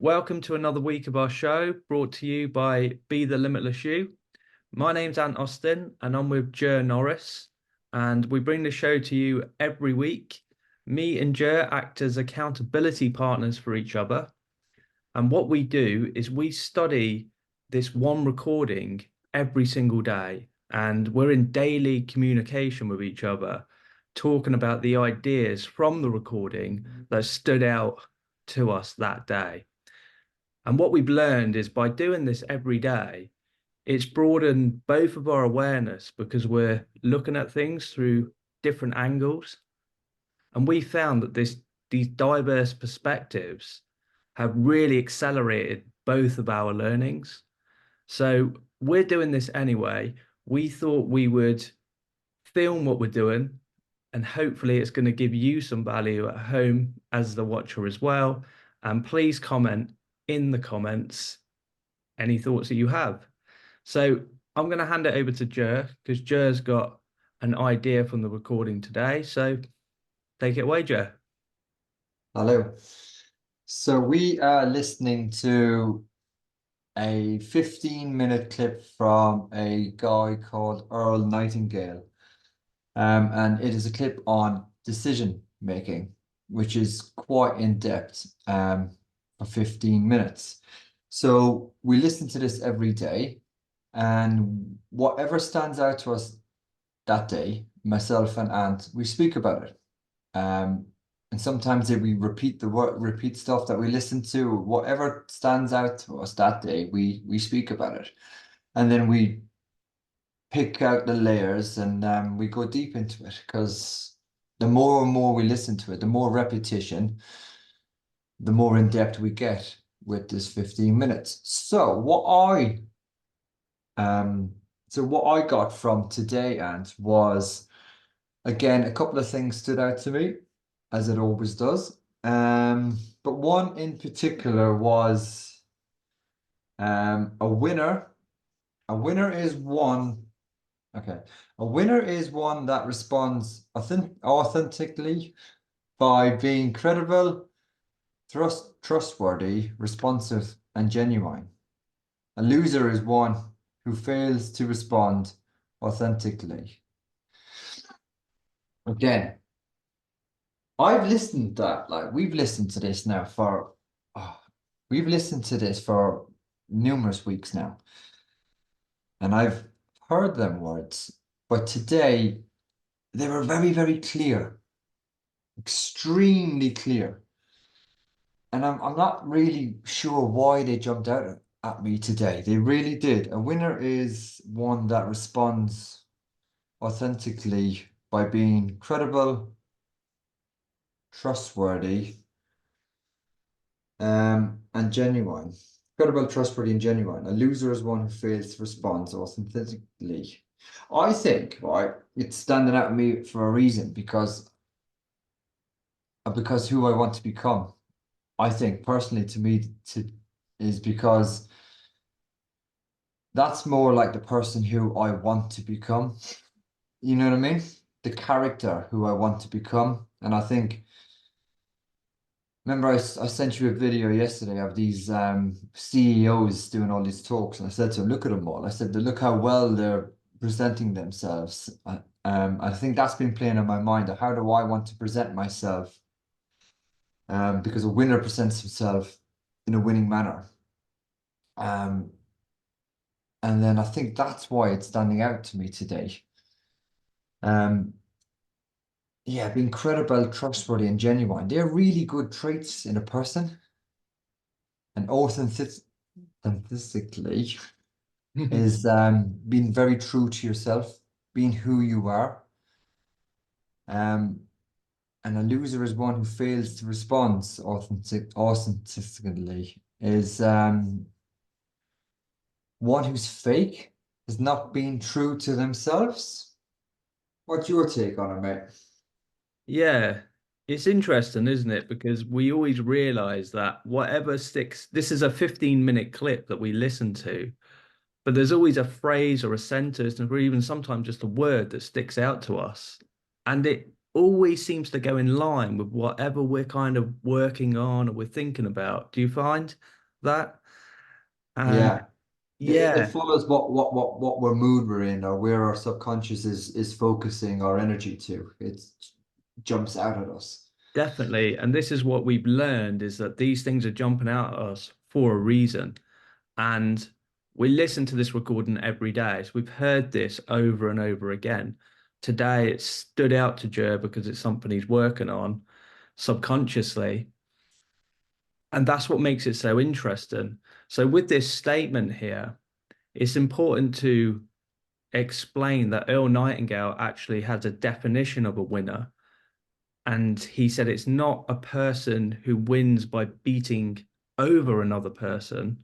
Welcome to another week of our show brought to you by Be the Limitless You. My name's Ant Austin and I'm with Jer Norris, and we bring the show to you every week. Me and Jer act as accountability partners for each other. And what we do is we study this one recording every single day, and we're in daily communication with each other, talking about the ideas from the recording that stood out to us that day. And what we've learned is by doing this every day, it's broadened both of our awareness because we're looking at things through different angles. And we found that these diverse perspectives have really accelerated both of our learnings. So we're doing this anyway. We thought we would film what we're doing, and hopefully it's going to give you some value at home as the watcher as well. And please comment in the comments any thoughts that you have. So I'm going to hand it over to Jer because Jer's got an idea from the recording today. So take it away, Jer. Hello. So we are listening to a 15-minute clip from a guy called Earl Nightingale. And it is a clip on decision making, which is quite in depth for 15 minutes. So we listen to this every day, and whatever stands out to us that day, myself and Ant, we speak about it. Um, and sometimes we repeat repeat stuff that we listen to, whatever stands out to us that day, we speak about it. And then we pick out the layers and we go deep into it because the more and more we listen to it, the more repetition, the more in depth we get with this 15 minutes. Um what I got from today, Ant, was again a couple of things stood out to me, as it always does. But one in particular was a winner. A winner is one. Okay. A winner is one that responds authentically by being credible, trustworthy, responsive, and genuine. A loser is one who fails to respond authentically. Again, I've listened to that, like we've listened to this now for, oh, we've listened to this for numerous weeks now, and I've heard them words, but today they were very, very clear, extremely clear. And I'm not really sure why they jumped out at me today. They really did. A winner is one that responds authentically by being credible, trustworthy, and genuine. Credible, trustworthy, and genuine. A loser is one who fails to respond authentically. I think, right, it's standing out to me for a reason because who I want to become. I think personally to me is because that's more like the person who I want to become. You know what I mean? The character who I want to become. And I think, remember I sent you a video yesterday of these CEOs doing all these talks, and I said to them, look at them all. I said, look how well they're presenting themselves. I think that's been playing on my mind. How do I want to present myself? Because a winner presents himself in a winning manner. Um, and then I think that's why it's standing out to me today. Yeah, being credible, trustworthy, and genuine. They're really good traits in a person. And authentically is being very true to yourself, being who you are. And a loser is one who fails to respond authentically, is one who's fake, is not being true to themselves. What's your take on it, mate? Yeah, it's interesting, isn't it? Because we always realize that whatever sticks, this is a 15-minute clip that we listen to, but there's always a phrase or a sentence, or even sometimes just a word that sticks out to us. And always seems to go in line with whatever we're kind of working on or we're thinking about. Do you find that? And Yeah. It yeah, follows what mood we're in, or where our subconscious is focusing our energy to. It jumps out at us. definitely. And this is what we've learned is that these things are jumping out at us for a reason. And we listen to this recording every day. So we've heard this over and over again. Today it stood out to Jer because it's something he's working on subconsciously. And that's what makes it so interesting. So with this statement here, it's important to explain that Earl Nightingale actually has a definition of a winner. And he said it's not a person who wins by beating over another person,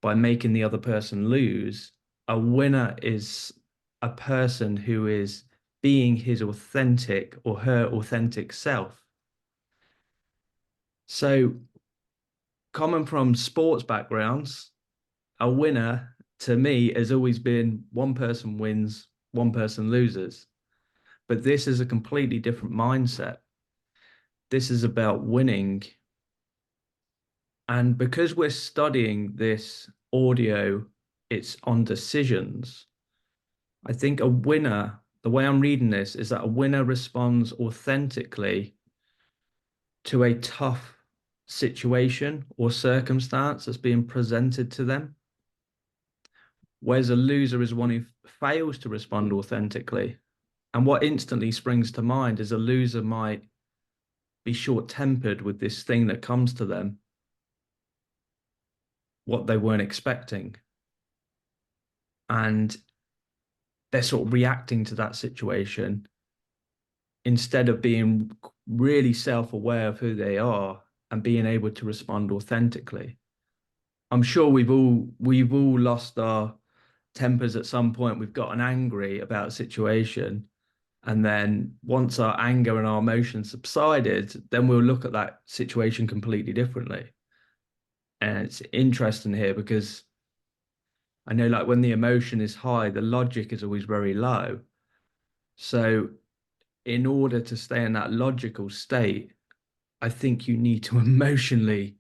by making the other person lose. A winner is a person who is being his authentic or her authentic self. So, coming from sports backgrounds, a winner to me has always been one person wins, one person loses. But this is a completely different mindset. This is about winning. And because we're studying this audio, it's on decisions. I think a winner, the way I'm reading this, is that a winner responds authentically to a tough situation or circumstance that's being presented to them, whereas a loser is one who fails to respond authentically. And what instantly springs to mind is a loser might be short-tempered with this thing that comes to them, what they weren't expecting. And they're sort of reacting to that situation instead of being really self-aware of who they are and being able to respond authentically. I'm sure we've all lost our tempers at some point. We've gotten angry about a situation. And then once our anger and our emotions subsided, then we'll look at that situation completely differently. And it's interesting here because I know like when the emotion is high, the logic is always very low. So in order to stay in that logical state, I think you need to emotionally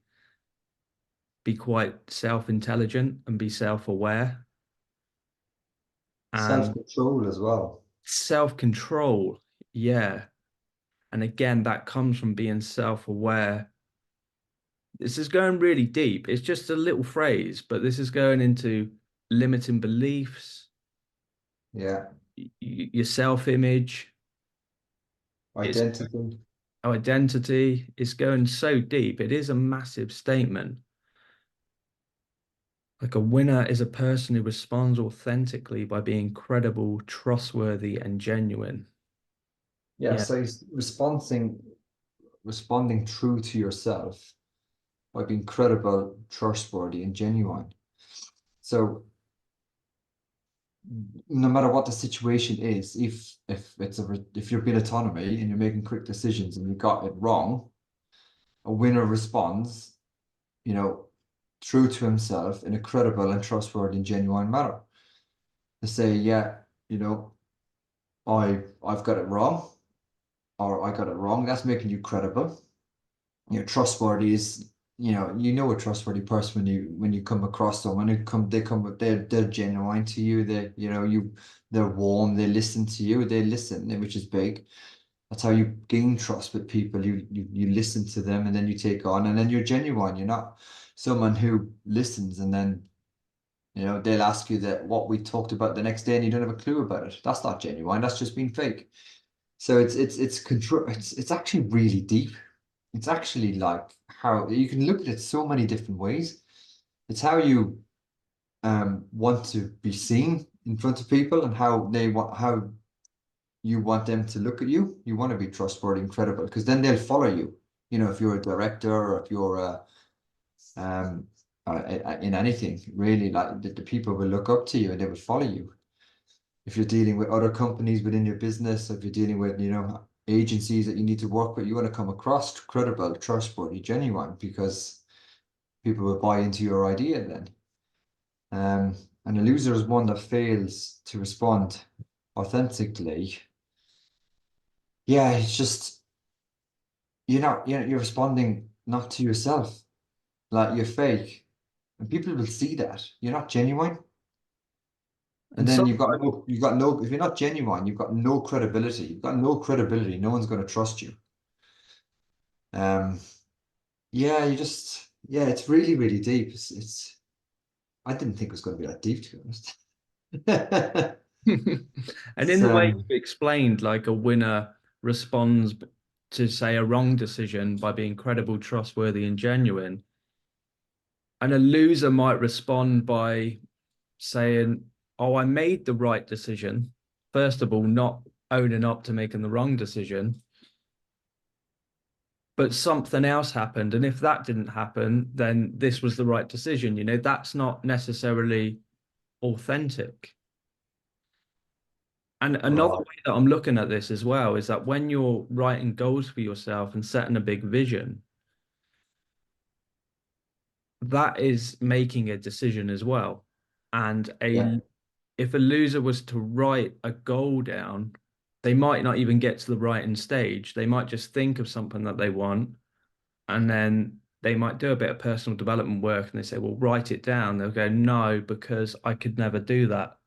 be quite self-intelligent and be self-aware and Self-control as well. self-control. Yeah. And again, that comes from being self-aware. This is going really deep. It's just a little phrase, but this is going into limiting beliefs, Yeah. your self-image, its Identity. identity. It's going so deep. It is a massive statement. Like a winner is a person who responds authentically by being credible, trustworthy, and genuine. Yeah, Yeah, so he's responding true to yourself by being credible, trustworthy, and genuine. So no matter what the situation is, if you're being autonomy and you're making quick decisions and you got it wrong, a winner responds, you know, true to himself in a credible and trustworthy and genuine manner. To say, yeah, you know, I've got it wrong, or I got it wrong. That's making you credible. Trustworthy is, you know a trustworthy person when you come across someone who they're genuine to you. They're warm. They listen to you. They listen, which is big. That's how you gain trust with people. You listen to them and then you take on, and then you're genuine. You're not someone who listens and then they'll ask you that what we talked about the next day and you don't have a clue about it. That's not genuine. That's just being fake. So it's control. It's actually really deep. It's actually like how you can look at it so many different ways. It's how you want to be seen in front of people and how you want them to look at you. You want to be trustworthy and credible because then they'll follow you. If you're a director or if you're um in anything really, like the people will look up to you and they will follow you. If you're dealing with other companies within your business, if you're dealing with, agencies that you need to work with, you want to come across credible, trustworthy, genuine, because people will buy into your idea then. And a loser is one that fails to respond authentically. yeah, it's just you're responding not to yourself, like you're fake, and people will see that you're not genuine. And And then sometimes, you've got no, if you're not genuine, you've got no credibility. You've got no credibility. No one's going to trust you. Um, yeah, yeah, it's really, really deep. I didn't think it was going to be that deep, to be honest. and in the way So, you explained, like a winner responds to, say, a wrong decision by being credible, trustworthy, and genuine, and a loser might respond by saying, "Oh, I made the right decision." First of all, not owning up to making the wrong decision, but something else happened. And if that didn't happen, then this was the right decision. That's not necessarily authentic. And another right, way that I'm looking at this as well is that when you're writing goals for yourself and setting a big vision, that is making a decision as well. And yeah, a if a loser was to write a goal down, they might not even get to the writing stage. They might just think of something that they want, and then they might do a bit of personal development work and they say, well, write it down. They'll go, no, because I could never do that.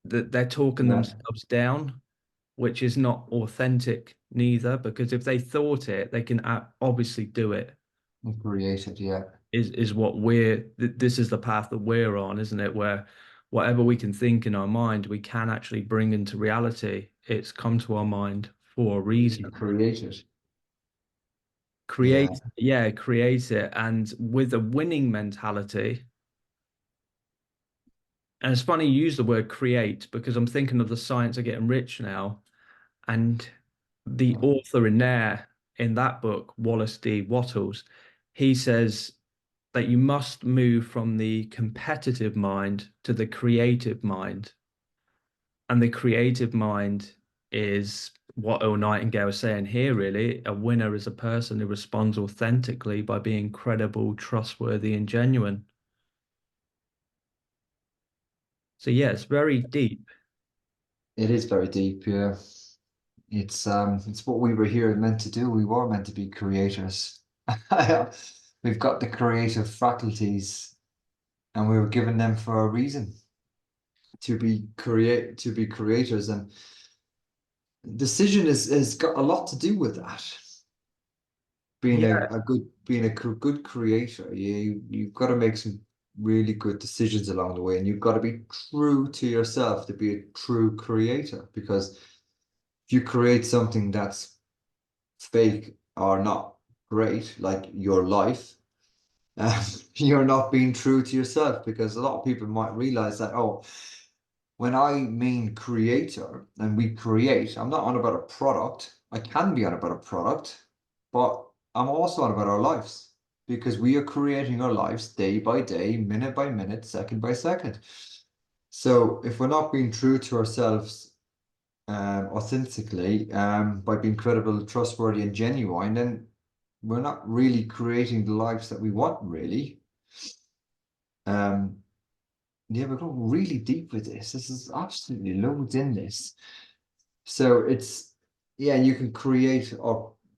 That they're talking yeah, themselves down, which is not authentic neither, because if they thought it, they can obviously do it. and created, yeah, Is what this is the path that we're on, isn't it? Where whatever we can think in our mind, we can actually bring into reality. It's come to our mind for a really reason. created, yeah, Create it. And with a winning mentality, and it's funny you use the word create because I'm thinking of the science of getting rich now. And the author in that book, Wallace D. Wattles, he says that you must move from the competitive mind to the creative mind. And the creative mind is what Earl Nightingale is saying here, really. A winner is a person who responds authentically by being credible, trustworthy, and genuine. So, yeah, it's very deep. it is very deep, yeah. It's what we were here meant to do. We were meant to be creators. We've got the creative faculties, and we were given them for a reason to be creators. And decision is got a lot to do with that. Being Yeah, being a good creator, you've got to make some really good decisions along the way, and you've got to be true to yourself to be a true creator. Because if you create something that's fake or not great, like your life, um, you're not being true to yourself. Because a lot of people might realize that, oh, when I mean creator and we create, I'm not on about a product. I can be on about a product, but I'm also on about our lives because we are creating our lives day by day, minute by minute, second by second. So if we're not being true to ourselves authentically, by being credible, trustworthy, and genuine, then we're not really creating the lives that we want, really. Um, yeah, we're going really deep with this. This is absolutely loads in this. So yeah, you can create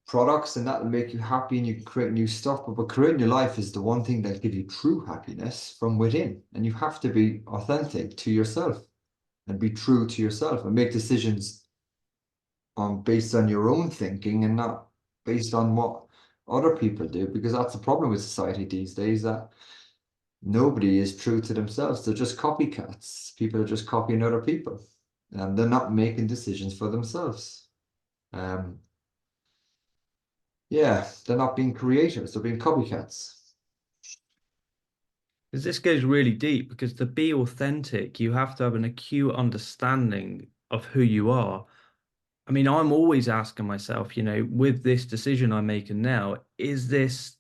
products and that'll make you happy and you can create new stuff. But creating your life is the one thing that'll give you true happiness from within. And you have to be authentic to yourself and be true to yourself and make decisions based on your own thinking and not based on what other people do. Because that's the problem with society these days, that nobody is true to themselves. They're just copycats. People are just copying other people and they're not making decisions for themselves. Um, yeah, they're not being creators, they're being copycats. because this goes really deep because to be authentic, you have to have an acute understanding of who you are. I mean, I'm always asking myself, with this decision I'm making now, is this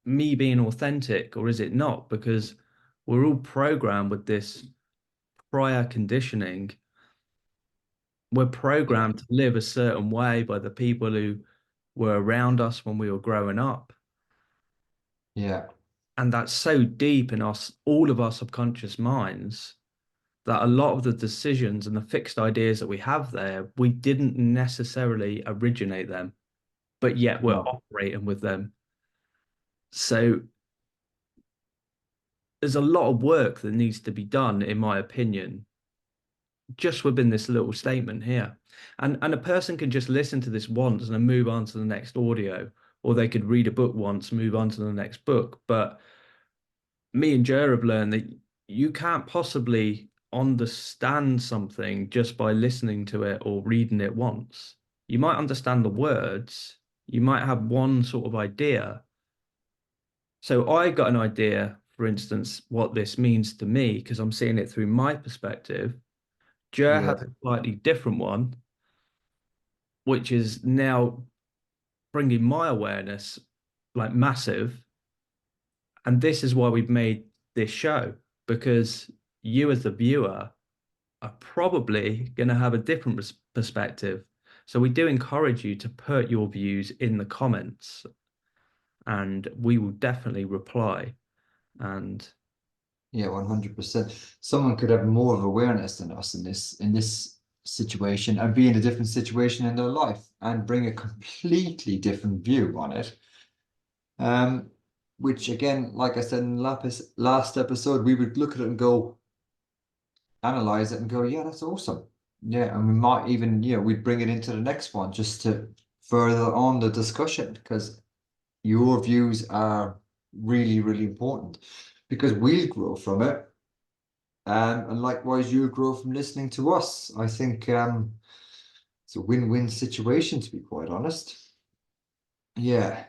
me being authentic or is it not? Because we're all programmed with this prior conditioning. We're Yeah. programmed to live a certain way by the people who were around us when we were growing up. Yeah. And that's so deep in us, all of our subconscious minds. that a lot of the decisions and the fixed ideas that we have there, we didn't necessarily originate them, but yet we're No. operating with them. So there's a lot of work that needs to be done, in my opinion, just within this little statement here. And a person can just listen to this once and then move on to the next audio, or they could read a book once, move on to the next book. But me and Jer have learned that you can't possibly understand something just by listening to it or reading it once. You might understand the words, you might have one sort of idea. So I got an idea, for instance, what this means to me, because I'm seeing it through my perspective. Jer has Yeah. a slightly different one, which is now bringing my awareness like massive. And this is why we've made this show, because you as the viewer are probably going to have a different perspective. So we do encourage you to put your views in the comments and we will definitely reply. And Yeah, 100%. Someone could have more of awareness than us in this situation and be in a different situation in their life and bring a completely different view on it. Um, which again, like I said in the last episode, we would look at it and go, analyze it and go, yeah, that's awesome. Yeah, and we might even, we'd bring it into the next one just to further on the discussion because your views are really, really important because we'll grow from it. And likewise, you'll grow from listening to us. I think it's a win-win situation, to be quite honest. Yeah.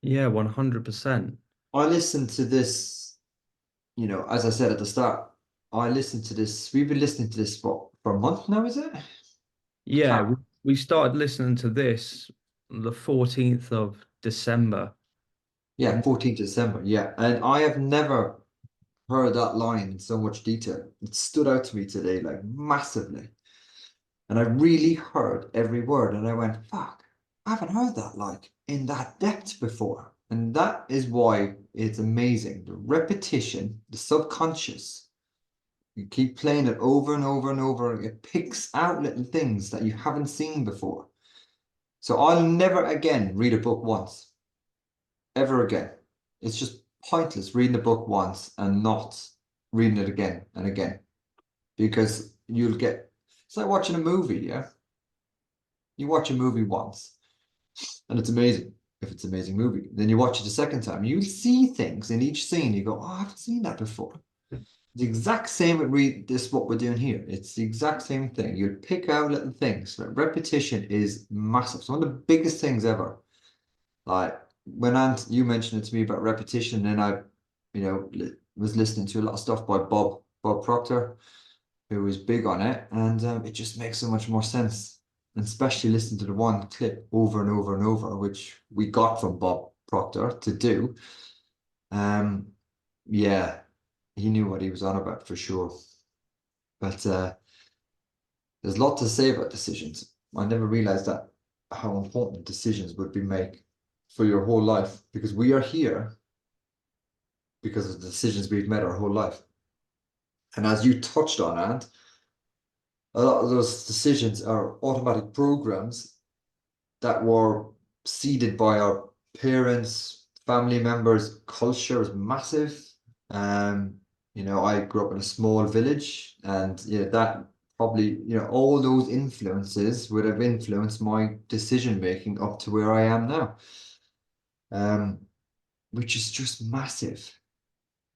yeah, 100%. I listened to this, as I said at the start, I listened to this. We've been listening to this for a month now, is it? I Yeah, can't. we started listening to this the 14th of December. Yeah, 14th December. Yeah. And I have never heard that line in so much detail. It stood out to me today, like massively. And I really heard every word. And I went, fuck, I haven't heard that like in that depth before. And that is why it's amazing. The repetition, the subconscious, you keep playing it over and over and over. It picks out little things that you haven't seen before. So I'll never again read a book once, ever again. It's just pointless reading a book once and not reading it again and again because it's like watching a movie, yeah? You watch a movie once and it's amazing if it's an amazing movie. Then you watch it a second time, you see things in each scene. You go, oh, I haven't seen that before. The exact same with read this what we're doing here. It's the exact same thing. You pick out little things. But repetition is massive. It's one of the biggest things ever. Like when Ant, you mentioned it to me about repetition, and I, was listening to a lot of stuff by Bob Proctor, who was big on it, and it just makes so much more sense. And especially listen to the one clip over and over and over, which we got from Bob Proctor to do. Um, yeah, he knew what he was on about for sure. But there's a lot to say about decisions. I never realized that how important decisions would be made for your whole life because we are here because of the decisions we've made our whole life. And as you touched on, Ant, a lot of those decisions are automatic programs that were seeded by our parents, family members. Culture is massive. Um, I grew up in a small village, and that probably, all those influences would have influenced my decision making up to where I am now. Um, which is just massive.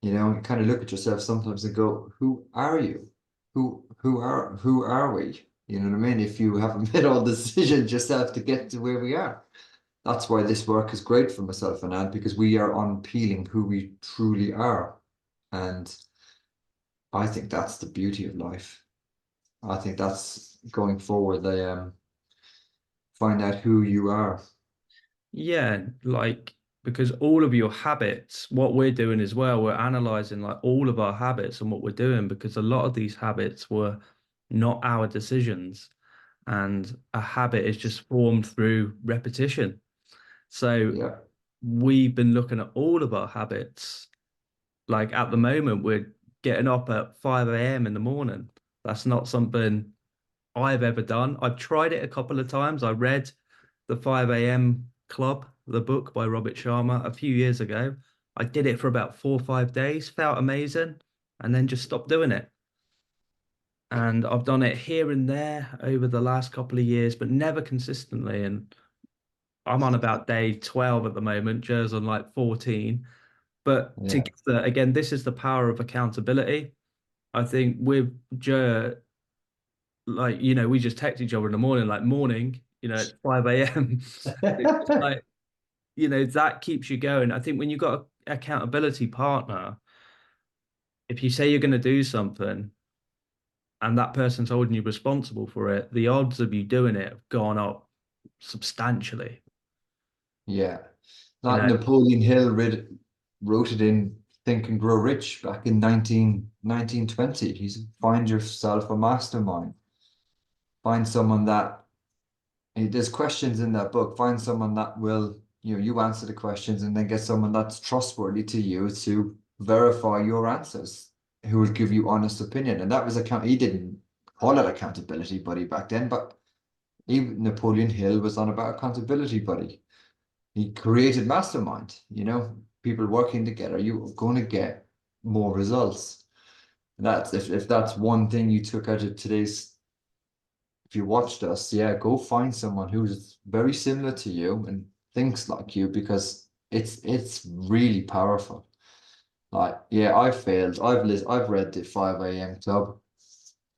You kind of look at yourself sometimes and go, who are you? Who are we? You know what I mean? If you haven't made all the decisions yourself to get to where we are. That's why this work is great for myself and Anne, because we are unpeeling who we truly are. And I think that's the beauty of life. I think that's going forward. They find out who you are. Yeah, like because all of your habits, what we're doing as well, we're analyzing like all of our habits and what we're doing because a lot of these habits were not our decisions. And a habit is just formed through repetition. So Yeah. we've been looking at all of our habits. Like at the moment, we're getting up at 5 a.m. in the morning. That's not something I've ever done. I've tried it a couple of times. I read the 5 a.m. Club, the book by Robert Sharma, a few years ago. I did it for about 4 or 5 days, felt amazing, and then just stopped doing it. And I've done it here and there over the last couple of years, but never consistently. And I'm on about day 12 at the moment. Jer's on like 14. But Yeah. together, again, this is the power of accountability. I think with Jer, like, we just text each other in the morning, like morning, at 5 a.m. It's just like, that keeps you going. I think when you've got an accountability partner, if you say you're going to do something and that person's holding you responsible for it, the odds of you doing it have gone up substantially. Yeah. You Like know, Napoleon Hill wrote it in Think and Grow Rich back in 1920. He said, find yourself a mastermind. Find someone that, there's questions in that book. Find someone that will, you answer the questions and then get someone that's trustworthy to you to verify your answers, who will give you honest opinion. And that was he didn't call it accountability buddy back then, but even Napoleon Hill was on about accountability buddy. He created mastermind, people working together, you're going to get more results. That's if that's one thing you took out of today's, if you watched us, yeah, go find someone who's very similar to you and thinks like you, because it's really powerful. Like, yeah, I failed. I've read the 5 a.m. Club.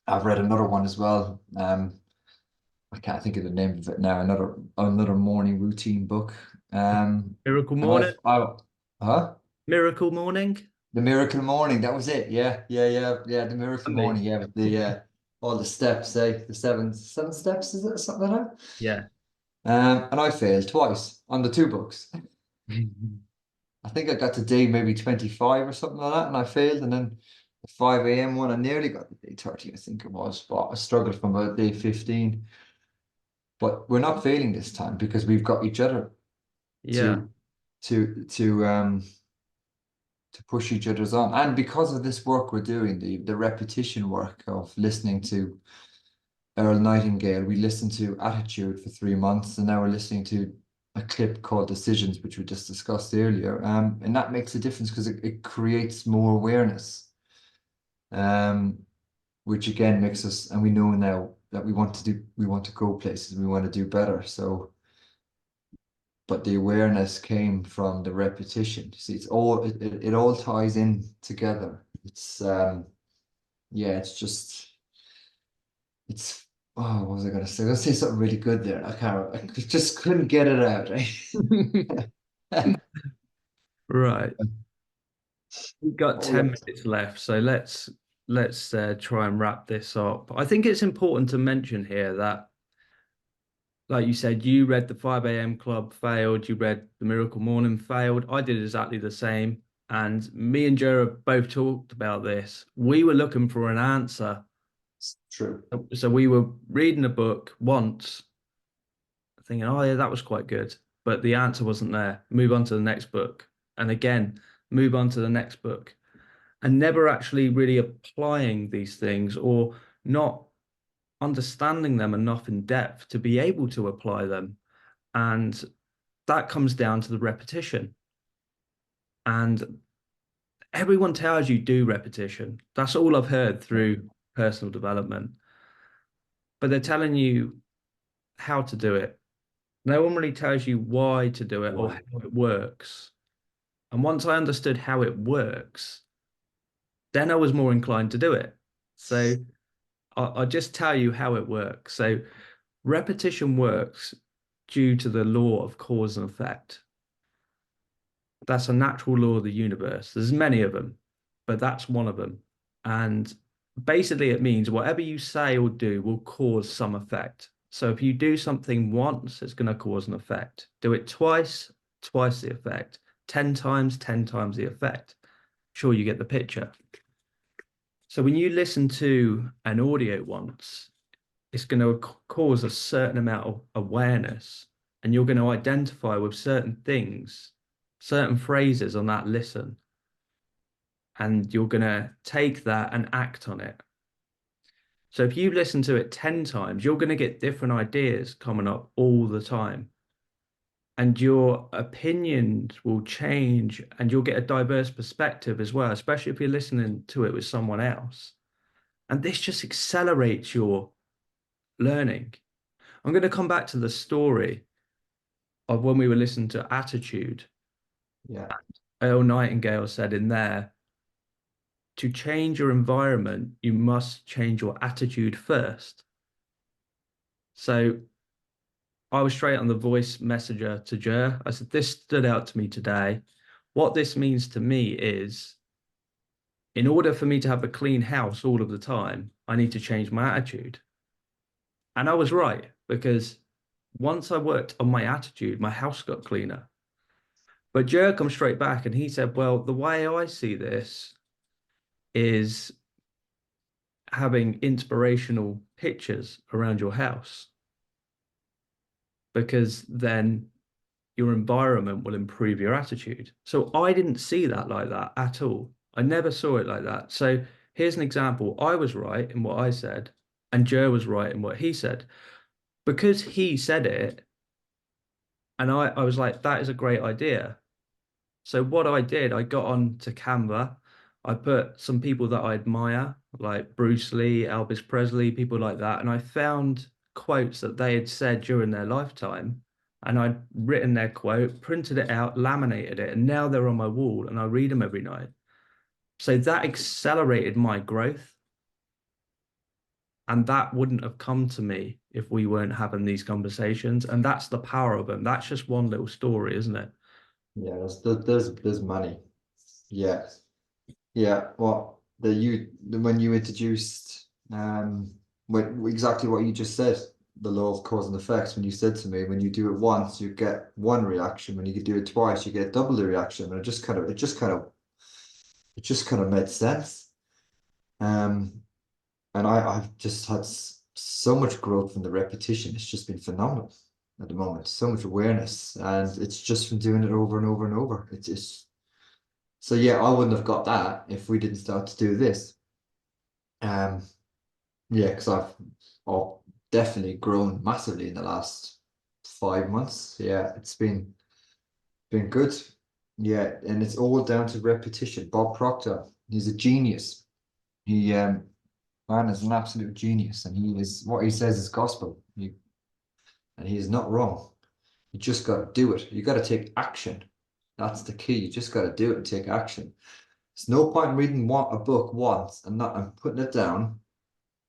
I've read another one as well. I can't think of the name of it now. Another morning routine book. Miracle And Morning, huh? Miracle Morning. The Miracle Morning. That was it. Yeah, yeah, yeah, yeah. The Miracle Me. Morning. Yeah, with the all the steps. The seven steps. Is it something like that? Yeah. And I failed twice on the two books. I think I got to day maybe 25 or something like that, and I failed. And then the 5 a.m. one, I nearly got to day 30, I think it was, but I struggled from about day 15. But we're not failing this time because we've got each other Yeah. to to to um to push each other's on. And because of this work we're doing, the repetition work of listening to Earl Nightingale, we listened to Attitude for 3 months, and now we're listening to a clip called Decisions, which we just discussed earlier. And that makes a difference because it creates more awareness. Um, which again makes us, and we know now that we want to go places, we want to do better. So, but the awareness came from the repetition. See, it all ties in together. Yeah, it's oh, what was I gonna say? I was gonna say something really good there. I just couldn't get it out, right? Right. We've got Oh 10 yeah. minutes left, so let's try and wrap this up. I think it's important to mention here that, like you said, you read the 5 a.m. Club, failed. You read the Miracle Morning, failed. I did exactly the same. And me and Joe both talked about this. We were looking for an answer. True. So we were reading a book once, thinking, oh, yeah, that was quite good. But the answer wasn't there. Move on to the next book. And again, move on to the next book. And never actually really applying these things or not understanding them enough in depth to be able to apply them. And that comes down to the repetition. And everyone tells you do repetition. That's all I've heard through personal development. But they're telling you how to do it. No one really tells you why to do it or Why? how it works. And once I understood how it works, then I was more inclined to do it. So I'll just tell you how it works. So repetition works due to the law of cause and effect. That's a natural law of the universe. There's many of them, but that's one of them. And basically, it means whatever you say or do will cause some effect. So if you do something once, it's going to cause an effect. Do it twice, twice the effect. 10 times, 10 times the effect. Sure, you get the picture. So when you listen to an audio once, it's going to cause a certain amount of awareness, and you're going to identify with certain things, certain phrases on that listen. and you're going to take that and act on it. So if you listen to it 10 times, you're going to get different ideas coming up all the time. And your opinions will change and you'll get a diverse perspective as well, especially if you're listening to it with someone else. And this just accelerates your learning. I'm going to come back to the story of when we were listening to Attitude. Yeah. Earl Nightingale said in there, to change your environment, you must change your attitude first. So I was straight on the voice messenger to Jer. I said, this stood out to me today. What this means to me is, in order for me to have a clean house all of the time, I need to change my attitude. And I was right, because once I worked on my attitude, my house got cleaner. But Jer comes straight back and he said, well, the way I see this is having inspirational pictures around your house, because then your environment will improve your attitude. So I didn't see that like that at all. I never saw it like that. So here's an example. I was right in what I said, and Joe was right in what he said. Because he said it, and I was like, that is a great idea. So what I did, I got on to Canva. I put some people that I admire, like Bruce Lee, Elvis Presley, people like that, and I found quotes that they had said during their lifetime. And I'd written their quote, printed it out, laminated it, and now they're on my wall and I read them every night. So that accelerated my growth. And that wouldn't have come to me if we weren't having these conversations. And that's the power of them. That's just one little story, isn't it? Yeah, there's money. Yeah. Yeah. Well, when you introduced exactly what you just said, the law of cause and effect, when you said to me, when you do it once, you get one reaction. When you do it twice, you get double the reaction. And it just kind of made sense. Um, and I've just had so much growth from the repetition. It's just been phenomenal at the moment. So much awareness, and it's just from doing it over and over and over. It's just so yeah, I wouldn't have got that if we didn't start to do this. Um, yeah, because I've definitely grown massively in the last 5 months. Yeah, it's been good. Yeah, and it's all down to repetition. Bob Proctor, he's a genius. He Man is an absolute genius, and he is what he says is gospel. And he is not wrong. You just got to do it. You got to take action. That's the key. You just got to do it and take action. There's no point in reading a book once and putting it down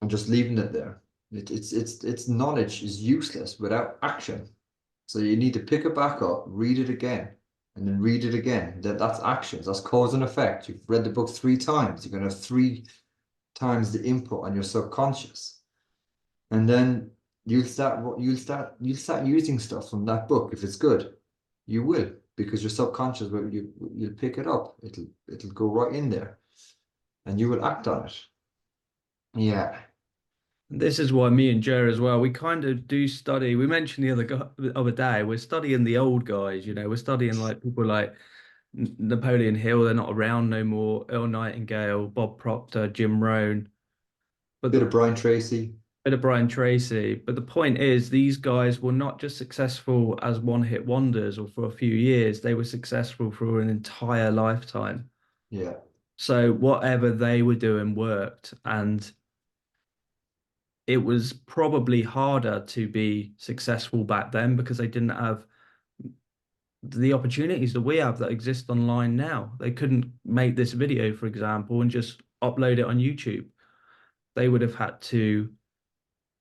and just leaving it there. It's knowledge is useless without action. So you need to pick it back up, read it again, and then read it again. That's actions. That's cause and effect. You've read the book 3 times. You're gonna have 3 times the input on your subconscious, and then you'll start using stuff from that book if it's good. You will, because your subconscious you'll pick it up. It'll go right in there, and you will act on it. Yeah, This is why me and Jer as well, we kind of do study. We mentioned the other day, we're studying the old guys, we're studying like people like Napoleon Hill, they're not around no more, Earl Nightingale, Bob Proctor, Jim Rohn, but bit the of Brian Tracy. bit of Brian Tracy. But the point is, these guys were not just successful as one-hit wonders or for a few years, they were successful for an entire lifetime. Yeah, So whatever they were doing worked. And it was probably harder to be successful back then because they didn't have the opportunities that we have that exist online now. They couldn't make this video, for example, and just upload it on YouTube. They would have had to,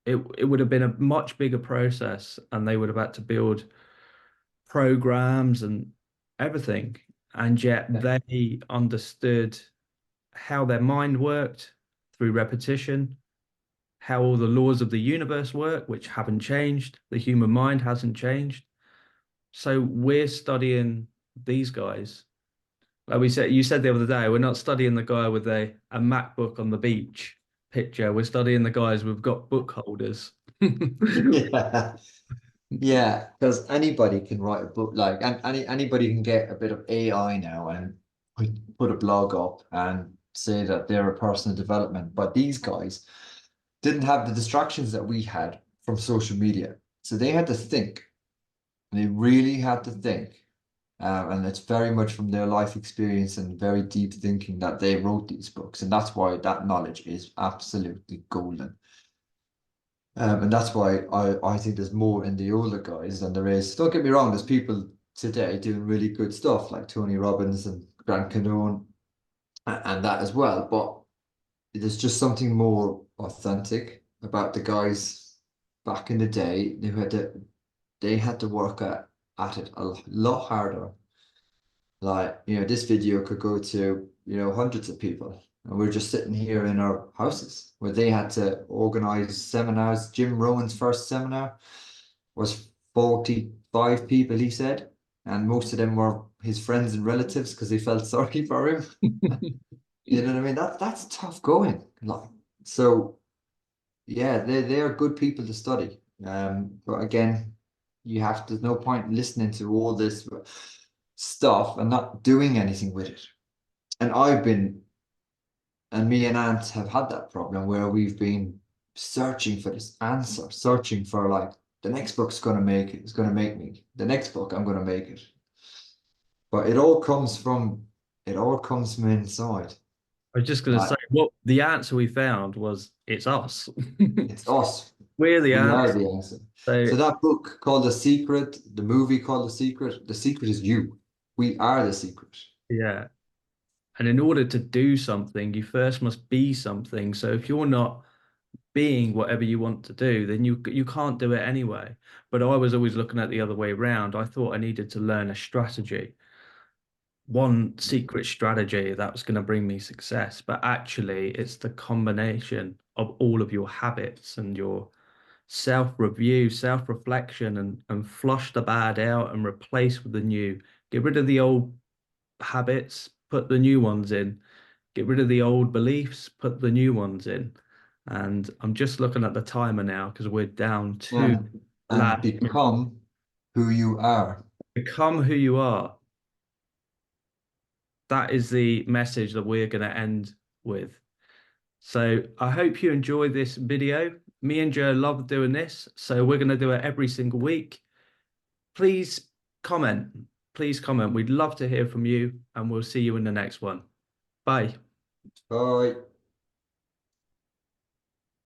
it would have been a much bigger process and they would have had to build programs and everything. And yet yeah, they understood how their mind worked through repetition, how all the laws of the universe work, which haven't changed. The human mind hasn't changed. So we're studying these guys. Like we said, you said the other day, we're not studying the guy with a MacBook on the beach picture. We're studying the guys who've got book holders. yeah, yeah. Because anybody can write a book, like, and anybody can get a bit of AI now and put a blog up and say that they're a personal development. But these guys didn't have the distractions that we had from social media. So they had to think. They really had to think. And it's very much from their life experience and very deep thinking that they wrote these books. And that's why that knowledge is absolutely golden. And that's why I think there's more in the older guys than there is. Don't get me wrong, there's people today doing really good stuff like Tony Robbins and Grant Cardone and that as well. But there's just something more authentic about the guys back in the day who they had to work at it a lot harder. Like, this video could go to, hundreds of people. And we're just sitting here in our houses where they had to organize seminars. Jim Rohn's first seminar was 45 people, he said. And most of them were his friends and relatives because they felt sorry for him. You know what I mean? That's tough going. Like, so yeah, they are good people to study. But again, there's no point listening to all this stuff and not doing anything with it. And me and Ant have had that problem where we've been searching for this answer, searching for like the next book's gonna make it, it's gonna make me. The next book, I'm gonna make it. But it all comes from inside. I was just going to Like say, what the answer we found was it's us. it's us. We're the We are answer. the answer. So So that book called The Secret, the movie called The Secret is you. We are the secret. yeah. And in order to do something, you first must be something. So if you're not being whatever you want to do, then you can't do it anyway. But I was always looking at the other way around. I thought I needed to learn a strategy, one secret strategy that was going to bring me success. But actually, it's the combination of all of your habits and your self-review, self-reflection, and flush the bad out and replace with the new. Get rid of the old habits, put the new ones in. Get rid of the old beliefs, put the new ones in. And I'm just looking at the timer now because we're down to And last. become who you are. Become who you are. That is the message that we're going to end with. So I hope you enjoy this video. Me and Joe love doing this, so we're going to do it every single week. Please comment. Please comment. We'd love to hear from you, and we'll see you in the next one. Bye. Bye.